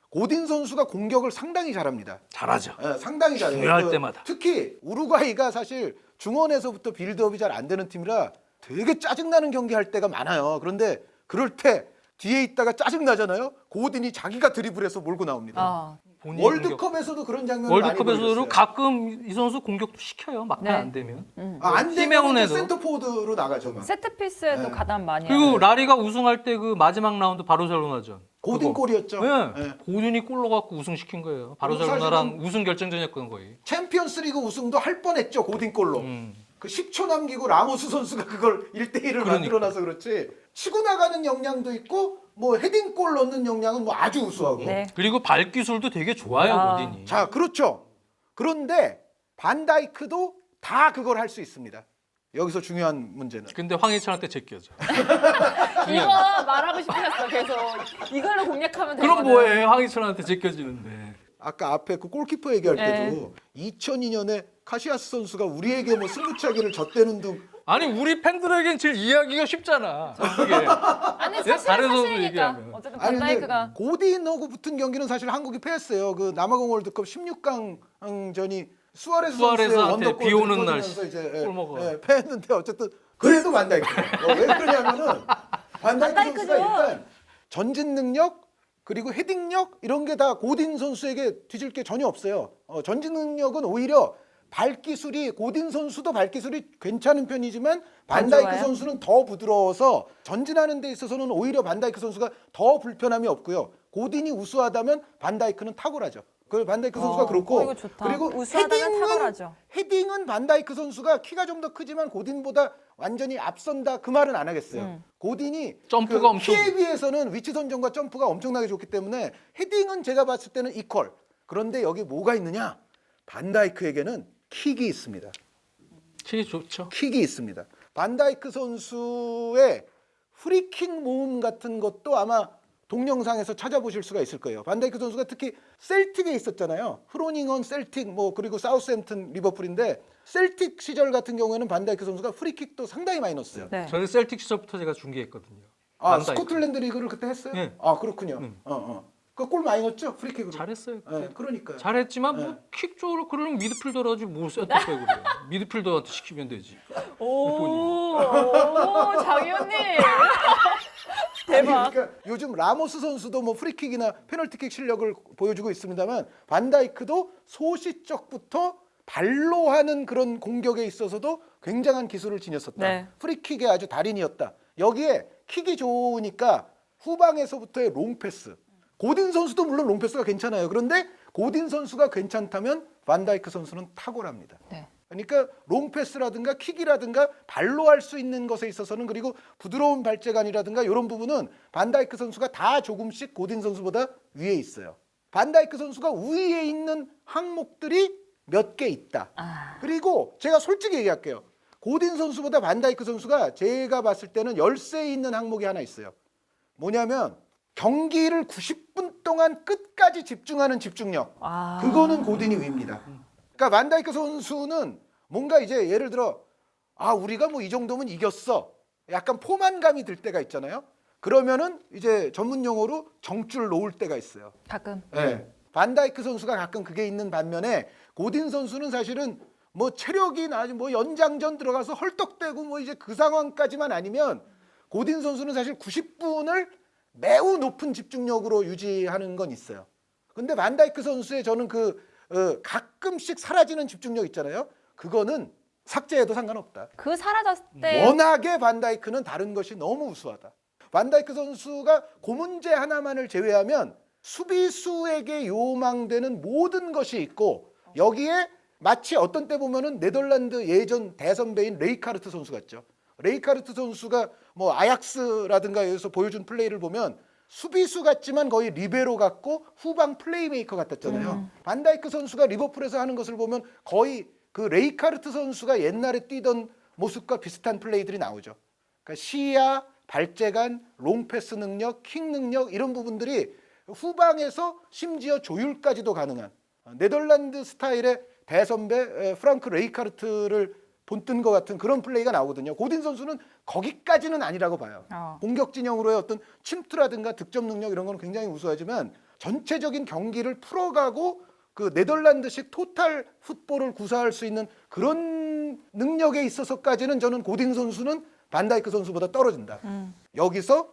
고딘 선수가 공격을 상당히 잘합니다. 잘하죠. 네, 상당히 잘해요. 중요할 때마다. 특히 우루과이가 사실 중원에서부터 빌드업이 잘 안 되는 팀이라 되게 짜증나는 경기할 때가 많아요. 그런데 그럴 때 뒤에 있다가 짜증나잖아요. 고딘이 자기가 드리블해서 몰고 나옵니다. 본인 월드컵에서도 그런 장면을 많이 월드컵에서도 보여줬어요. 가끔 이 선수 공격도 시켜요. 막판 네. 안 되면. 안 되면 팀에온에도. 센터포워드로 나가죠. 막. 세트피스에도 네. 가담 많이 그리고 하고. 라리가 우승할 때 그 마지막 라운드 바르셀로나전. 고딘 그거. 골이었죠. 네. 네. 고딘이 골 넣어갖고 우승시킨 거예요. 바르셀로나랑 우승 결정전이었거든 거의. 챔피언스리그 우승도 할 뻔했죠. 고딘 골로. 음. 그 10초 남기고 라모스 선수가 그걸 1대1을 그러니까. 만들어놔서 그렇지. 치고 나가는 역량도 있고 뭐 헤딩골 넣는 역량은 뭐 아주 우수하고. 네. 그리고 발 기술도 되게 좋아요 고딘이. 자, 그렇죠. 그런데 반다이크도 다 그걸 할 수 있습니다. 여기서 중요한 문제는 근데 황희찬한테 제껴져. 이거 말하고 싶으셨어. 계속 이걸로 공략하면 되거든. 그럼 뭐해? 황희찬한테 제껴지는데. 아까 앞에 그 골키퍼 얘기할 네. 때도 2002년에 카시아스 선수가 우리에게 뭐 승부차기를 졌다는 둥 아니 우리 팬들에겐 제일 이해하기가 쉽잖아. 그게. 아니 예? 다른 선수 사실이니까. 얘기하면. 어쨌든 아니 근데 반다이크가 고딘하고 붙은 경기는 사실 한국이 패했어요. 그 남아공 월드컵 16강전이 수아레스 선수의 수아레스한테 원더골 비 오는 날 터지면서 이제 골 먹어. 패했는데 어쨌든 그래도 반다이크. 왜 그러냐면은 반다이크 반다이크죠. 선수가 일단 전진 능력 그리고 헤딩력 이런 게 다 고딘 선수에게 뒤질 게 전혀 없어요. 전진 능력은 오히려 발기술이 고딘 선수도 발기술이 괜찮은 편이지만 반다이크 좋아요? 선수는 더 부드러워서 전진하는 데 있어서는 오히려 반다이크 선수가 더 불편함이 없고요. 고딘이 우수하다면 반다이크는 탁월하죠. 그 반다이크 선수가 그렇고 이거 좋다. 그리고 우수하다면 탁월하죠. 헤딩은 반다이크 선수가 키가 좀 더 크지만 고딘보다 완전히 앞선다 그 말은 안 하겠어요. 고딘이 점프가 그 엄청- 키에 비해서는 위치 선정과 점프가 엄청나게 좋기 때문에 헤딩은 제가 봤을 때는 이퀄. 그런데 여기 뭐가 있느냐? 반다이크에게는 킥이 있습니다. 킥이 좋죠. 킥이 있습니다. 반다이크 선수의 프리킥 모음 같은 것도 아마 동영상에서 찾아보실 수가 있을 거예요. 반다이크 선수가 특히 셀틱에 있었잖아요. 프로닝언, 셀틱, 뭐 그리고 사우스햄튼, 리버풀인데 셀틱 시절 같은 경우에는 반다이크 선수가 프리킥도 상당히 많이 넣었어요. 네. 저는 셀틱 시절부터 제가 중계했거든요. 아, 반다이크. 스코틀랜드 리그를 그때 했어요? 네. 아, 그렇군요. 그 골 많이 넣었죠? 프리킥으로. 잘했어요. 네, 그러니까요. 잘했지만 네. 뭐 킥 쪽으로 그러면 미드필더라지 뭐 센터백 그래요. 미드필더한테 시키면 되지. 오, 장현님. 대박. 아니, 그러니까 요즘 라모스 선수도 뭐 프리킥이나 페널티킥 실력을 보여주고 있습니다만 반다이크도 소시적부터 발로 하는 그런 공격에 있어서도 굉장한 기술을 지녔었다. 네. 프리킥의 아주 달인이었다. 여기에 킥이 좋으니까 후방에서부터의 롱패스. 고딘 선수도 물론 롱패스가 괜찮아요. 그런데 고딘 선수가 괜찮다면 반다이크 선수는 탁월합니다. 네. 그러니까 롱패스라든가 킥이라든가 발로 할 수 있는 것에 있어서는 그리고 부드러운 발재간이라든가 이런 부분은 반다이크 선수가 다 조금씩 고딘 선수보다 위에 있어요. 반다이크 선수가 우위에 있는 항목들이 몇 개 있다. 그리고 제가 솔직히 얘기할게요. 고딘 선수보다 반다이크 선수가 제가 봤을 때는 열세에 있는 항목이 하나 있어요. 뭐냐면 경기를 90분 동안 끝까지 집중하는 집중력. 그거는 고딘이 위입니다. 그러니까 반다이크 선수는 뭔가 이제 예를 들어 우리가 뭐 이 정도면 이겼어. 약간 포만감이 들 때가 있잖아요. 그러면은 이제 전문 용어로 정줄 놓을 때가 있어요. 가끔. 네. 반다이크 선수가 가끔 그게 있는 반면에 고딘 선수는 사실은 뭐 체력이 나지 뭐 연장전 들어가서 헐떡대고 뭐 이제 그 상황까지만 아니면 고딘 선수는 사실 90분을 매우 높은 집중력으로 유지하는 건 있어요. 근데 반다이크 선수의 저는 가끔씩 사라지는 집중력 있잖아요. 그거는 삭제해도 상관없다. 그 사라졌을 때 워낙에 반다이크는 다른 것이 너무 우수하다. 반다이크 선수가 그 문제 하나만을 제외하면 수비수에게 요망되는 모든 것이 있고 여기에 마치 어떤 때 보면은 네덜란드 예전 대선배인 레이카르트 선수 같죠. 레이카르트 선수가 뭐 아약스라든가 여기서 보여준 플레이를 보면 수비수 같지만 거의 리베로 같고 후방 플레이메이커 같았잖아요. 반다이크 선수가 리버풀에서 하는 것을 보면 거의 그 레이카르트 선수가 옛날에 뛰던 모습과 비슷한 플레이들이 나오죠. 그러니까 시야, 발재간, 롱패스 능력, 킥 능력 이런 부분들이 후방에서 심지어 조율까지도 가능한 네덜란드 스타일의 대선배 프랑크 레이카르트를 본뜬 것 같은 그런 플레이가 나오거든요. 고딘 선수는 거기까지는 아니라고 봐요. 공격 진영으로의 어떤 침투라든가 득점 능력 이런 건 굉장히 우수하지만 전체적인 경기를 풀어가고 그 네덜란드식 토탈 풋볼을 구사할 수 있는 그런 능력에 있어서까지는 저는 고딘 선수는 반다이크 선수보다 떨어진다. 여기서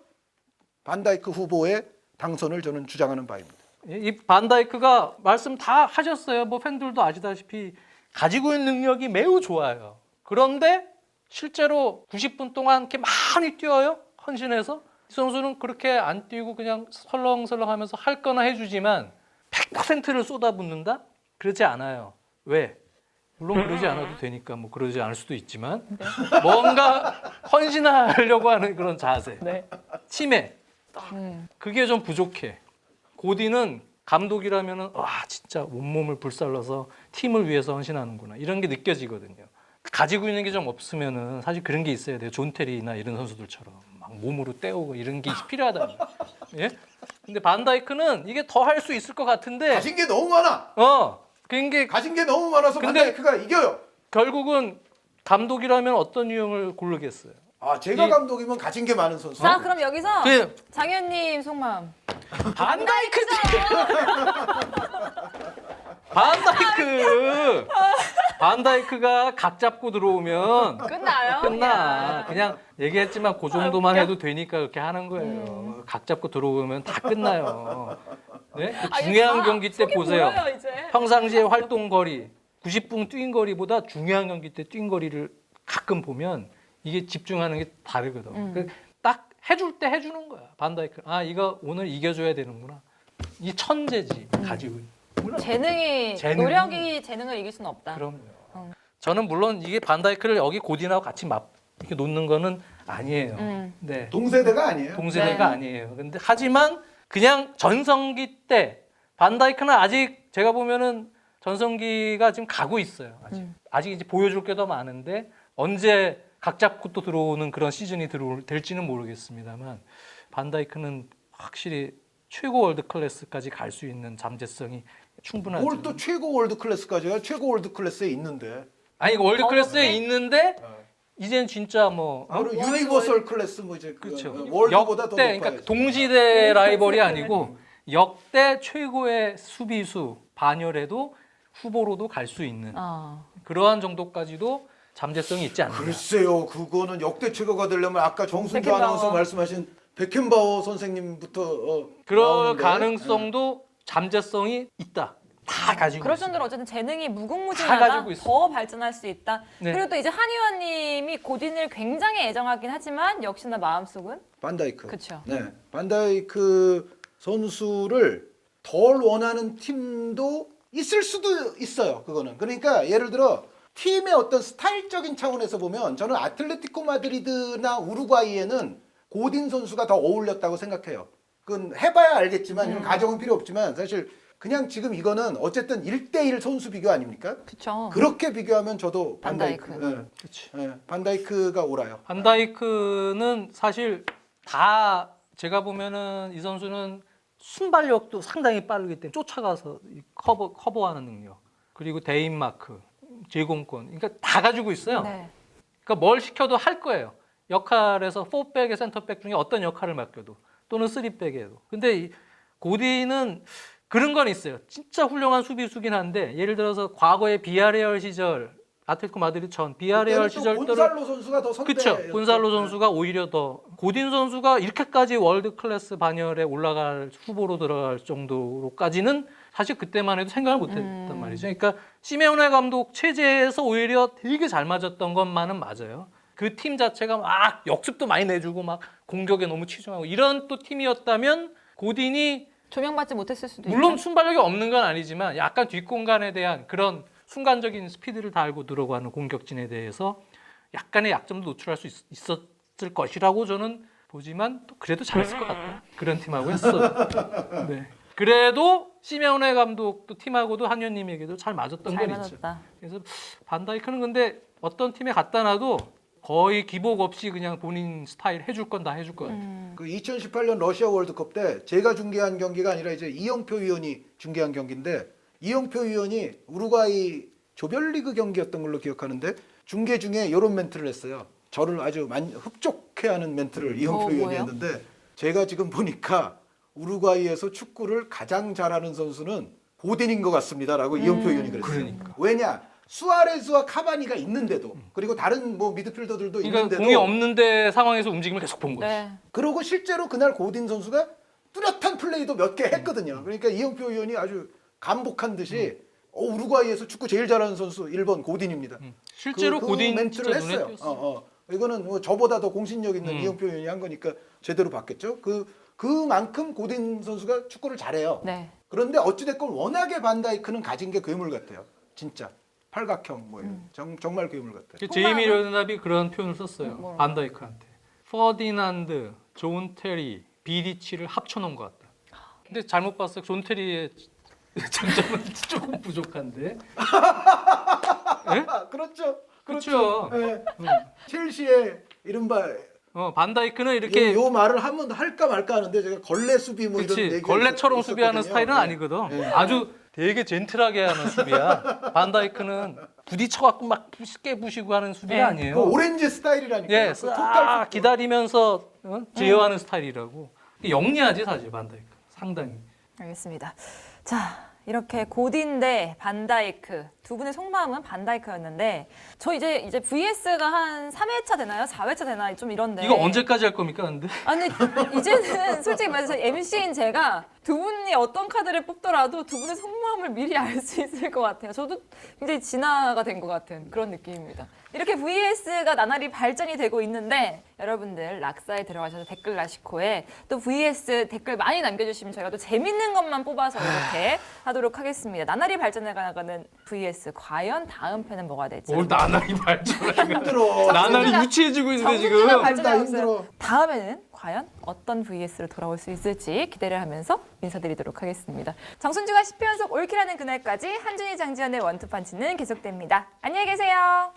반다이크 후보의 당선을 저는 주장하는 바입니다. 이 반다이크가 말씀 다 하셨어요. 뭐 팬들도 아시다시피 가지고 있는 능력이 매우 좋아요. 그런데 실제로 90분 동안 이렇게 많이 뛰어요. 헌신해서. 이 선수는 그렇게 안 뛰고 그냥 설렁설렁하면서 할 거나 해주지만 100%를 쏟아붓는다? 그러지 않아요. 왜? 물론 그러지 않아도 되니까 뭐 그러지 않을 수도 있지만 뭔가 헌신하려고 하는 그런 자세, 치매 그게 좀 부족해. 고디는 감독이라면은 와 진짜 온몸을 불살라서 팀을 위해서 헌신하는구나 이런 게 느껴지거든요. 가지고 있는 게 좀 없으면은 사실 그런 게 있어야 돼요. 존 테리나 이런 선수들처럼 막 몸으로 때우고 이런 게 필요하다. 예? 근데 반다이크는 이게 더 할 수 있을 것 같은데 가진 게 너무 많아. 그게 가진 게 너무 많아서 근데 반다이크가 이겨요. 결국은 감독이라면 어떤 유형을 고르겠어요? 아 제가 감독이면 가진 게 많은 선수. 자, 그럼 여기서 그 장 의원님 속마음. 반다이크가 각 잡고 들어오면 끝나요? 끝나. 그냥 얘기했지만 그 정도만 해도 되니까 그렇게 하는 거예요. 각 잡고 들어오면 다 끝나요. 네? 그 중요한 경기 때 보세요. 보여요, 이제. 평상시에 활동 거리, 90분 뛴 거리보다 중요한 경기 때 뛴 거리를 가끔 보면 이게 집중하는 게 다르거든. 딱 해줄 때 해주는 거야. 반다이크. 아 이거 오늘 이겨줘야 되는구나. 이 천재지 가지고 있는. 재능이 노력이 재능을 이길 수는 없다. 그럼요. 저는 물론 이게 반다이크를 여기 고딘하고 같이 이렇게 놓는 거는 아니에요. 네. 동세대가 아니에요. 동세대가 아니에요. 근데 하지만 그냥 전성기 때 반다이크는 아직 제가 보면은 전성기가 지금 가고 있어요. 아직 이제 보여줄 게 더 많은데 언제 각 잡고 또 들어오는 그런 시즌이 될지는 모르겠습니다만 반다이크는 확실히 최고 월드 클래스까지 갈 수 있는 잠재성이 충분하죠. 뭘 또 최고 월드 클래스까지가 최고 월드 클래스에 있는데. 아니 월드 클래스에 있는데 이젠 진짜 뭐 바로 유니버설 클래스 뭐 이제 그렇죠. 월드보다 더 역대 높아요. 그러니까 동시대 라이벌이 아니고 역대 최고의 수비수 반열에도 후보로도 갈 수 있는 그러한 정도까지도 잠재성이 있지 않나. 글쎄요, 그거는 역대 최고가 되려면 아까 정순주 베켄바워. 아나운서 말씀하신 베켄바워 선생님부터 그럴 나오는데. 가능성도 잠재성이 있다. 다 가지고 그럴 있어요. 정도로 어쨌든 재능이 다 무궁무진하다. 가지고 있어. 더 발전할 수 있다. 네. 그리고 또 이제 한 의원님이 고딘을 굉장히 애정하긴 하지만 역시나 마음속은 반다이크. 그쵸. 네, 반다이크 선수를 덜 원하는 팀도 있을 수도 있어요. 그거는. 그러니까 예를 들어 팀의 어떤 스타일적인 차원에서 보면 저는 아틀레티코 마드리드나 우루과이에는 고딘 선수가 더 어울렸다고 생각해요. 그건 해봐야 알겠지만 이런 가정은 필요 없지만 사실 그냥 지금 이거는 어쨌든 1대1 선수 비교 아닙니까? 그쵸. 그렇게 비교하면 저도 반다이크. 반다이크. 반다이크가 옳아요. 반다이크는 사실 다 제가 보면은 이 선수는 순발력도 상당히 빠르기 때문에 쫓아가서 커버하는 능력 그리고 대인 마크, 제공권 그러니까 다 가지고 있어요. 네. 그러니까 뭘 시켜도 할 거예요. 역할에서 4백의 센터백 중에 어떤 역할을 맡겨도 또는 3백에도. 근데 이 고디는 그런 건 있어요. 진짜 훌륭한 수비수긴 한데 예를 들어서 과거의 비아레얼 시절 아틀레티코 마드리드 전 비아레알 시절 때로 곤살로 선수가 더 선배. 그렇죠. 곤살로 선수가 오히려 더 고딘 선수가 이렇게까지 월드 클래스 반열에 올라갈 후보로 들어갈 정도로까지는 사실 그때만 해도 생각을 못했단 말이죠. 그러니까 시메오네 감독 체제에서 오히려 되게 잘 맞았던 것만은 맞아요. 그 팀 자체가 막 역습도 많이 내주고 막 공격에 너무 치중하고 이런 또 팀이었다면 고딘이 조명받지 못했을 수도 물론 있죠. 순발력이 없는 건 아니지만 약간 뒷공간에 대한 그런 순간적인 스피드를 달고 들어가는 공격진에 대해서 약간의 약점도 노출할 수 있었을 것이라고 저는 보지만 또 그래도 잘했을 것 같다. 그런 팀하고 했어. 네. 그래도 시메오네 감독도 팀하고도 한현님에게도 잘 맞았던 잘 건 있죠. 맞았다. 그래서 반다이크는 근데 어떤 팀에 갖다 놔도 거의 기복 없이 그냥 본인 스타일 해줄 건 다 해줄 것 같아요. 그 2018년 러시아 월드컵 때 제가 중계한 경기가 아니라 이제 이영표 위원이 중계한 경기인데 이영표 위원이 우루과이 조별리그 경기였던 걸로 기억하는데 중계 중에 이런 멘트를 했어요. 저를 아주 흡족해하는 멘트를 이영표 위원이 뭐예요? 했는데 제가 지금 보니까 우루과이에서 축구를 가장 잘하는 선수는 고딘인 것 같습니다라고 이영표 위원이 그랬어요. 그러니까. 왜냐? 수아레스와 카바니가 있는데도 그리고 다른 뭐 미드필더들도 그러니까 있는데도 공이 없는데 상황에서 움직임을 계속 본 거지. 네. 그러고 실제로 그날 고딘 선수가 뚜렷한 플레이도 몇 개 했거든요. 그러니까 이영표 의원이 아주 감복한 듯이 우루과이에서 축구 제일 잘하는 선수 1번 고딘입니다. 실제로 그 고딘 멘트를 진짜 눈에 했어요. 띄었어요. 이거는 뭐 저보다 더 공신력 있는 이영표 의원이 한 거니까 제대로 봤겠죠. 그만큼 고딘 선수가 축구를 잘해요. 네. 그런데 어찌됐건 워낙에 반다이크는 가진 게 괴물 같아요. 진짜 팔각형 뭐 이런 정말 괴물 같아요. 그 제이미 레드납이 그런 표현을 썼어요. 뭐라고? 반다이크한테. 퍼디난드, 존 테리, 비디치를 합쳐놓은 것 같다. 근데 잘못 봤어요. 존 테리의 장점은 조금 부족한데. 예? 그렇죠. 그렇죠. 네. 첼시의 이른바 반다이크는 이렇게 요 말을 한번 할까 말까 하는데 제가 걸레 수비 뭐 이런 그렇지 얘기가 걸레처럼 수비하는 있었거든요. 스타일은 네. 아니거든. 네. 아주 되게 젠틀하게 하는 수비야. 반다이크는 부딪혀갖고 막 깨부시고 하는 수비가 네. 아니에요. 그 오렌지 스타일이라니까. 예, 싹 기다리면서 제어하는 스타일이라고. 영리하지 사실 반다이크 상당히. 알겠습니다. 자, 이렇게 고딘 대 반다이크 두 분의 속마음은 반다이크였는데 저 이제 VS가 한 3회차 되나요? 4회차 되나? 좀 이런데. 이거 언제까지 할 겁니까, 근데? 아니 이제는 솔직히 말해서 MC인 제가 두 분이 어떤 카드를 뽑더라도 두 분의 속마음을 미리 알 수 있을 것 같아요. 저도 굉장히 진화가 된 것 같은 그런 느낌입니다. 이렇게 VS가 나날이 발전이 되고 있는데 여러분들 락사에 들어가셔서 댓글 라시코에 또 VS 댓글 많이 남겨주시면 저희가 또 재밌는 것만 뽑아서 이렇게 하도록 하겠습니다. 나날이 발전해 나가는 VS 과연 다음 편은 뭐가 될지. 뭘 나날이 발전해. 힘들어. 나날이 유치해지고 있는데 정신이나 지금. 발전하고 힘들어. 있어요. 다음에는 과연 어떤 VS로 돌아올 수 있을지 기대를 하면서 인사드리도록 하겠습니다. 정순주가 10회 연속 올킬하는 그날까지 한준희 장지현의 원투펀치는 계속됩니다. 안녕히 계세요.